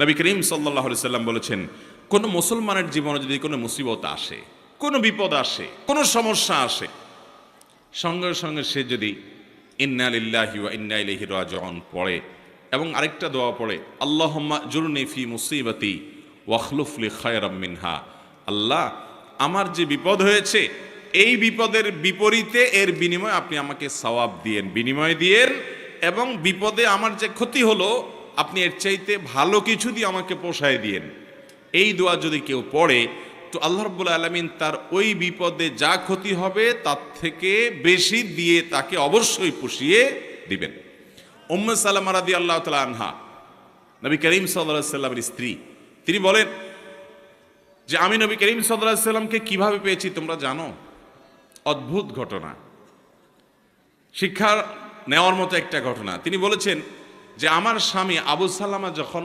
নবী করিম সাল্লাল্লাহু আলাইহি সাল্লাম বলেছেন, কোন মুসলমানের জীবনে যদি কোনো মুসিবত আসে, কোনো বিপদ আসে, কোনো সমস্যা আসে, সঙ্গে সঙ্গে সে যদি ইন্না লিল্লাহি ওয়া ইন্না ইলাইহি রাজিউন পড়ে এবং আরেকটা দোয়া পড়ে, আল্লাহুম্মা জুরনি ফি মুসিবাতি ওয়াখলুফ লি খায়রাম মিনহা, আল্লাহ আমার যে বিপদ হয়েছে এই বিপদের বিপরীতে এর বিনিময়ে আপনি আমাকে সওয়াব দিয়েন, বিনিময় দিয়েন, এবং বিপদে আমার যে ক্ষতি হলো আপনি এর চাইতে ভালো কিছু দিয়ে আমাকে পোষায় দিয়েন। এই দোয়া যদি কেউ পড়ে তো আল্লাহ রাব্বুল আলামিন তার ওই বিপদে যা ক্ষতি হবে তার থেকে বেশি দিয়ে তাকে অবশ্যই পুষিয়ে দিবেন। উম্মে সালামা রাদিয়াল্লাহু তাআলা আনহা, নবী করিম সাল্লাল্লাহু আলাইহি সাল্লামের স্ত্রী, তিনি বলেন যে আমি নবী করিম সাল্লাল্লাহু আলাইহি সাল্লামকে কিভাবে পেয়েছি তোমরা জানো? অদ্ভুত ঘটনা, শিক্ষা নেওয়ার মতো একটা ঘটনা। তিনি বলেছেন যে আমার স্বামী আবু সালামা যখন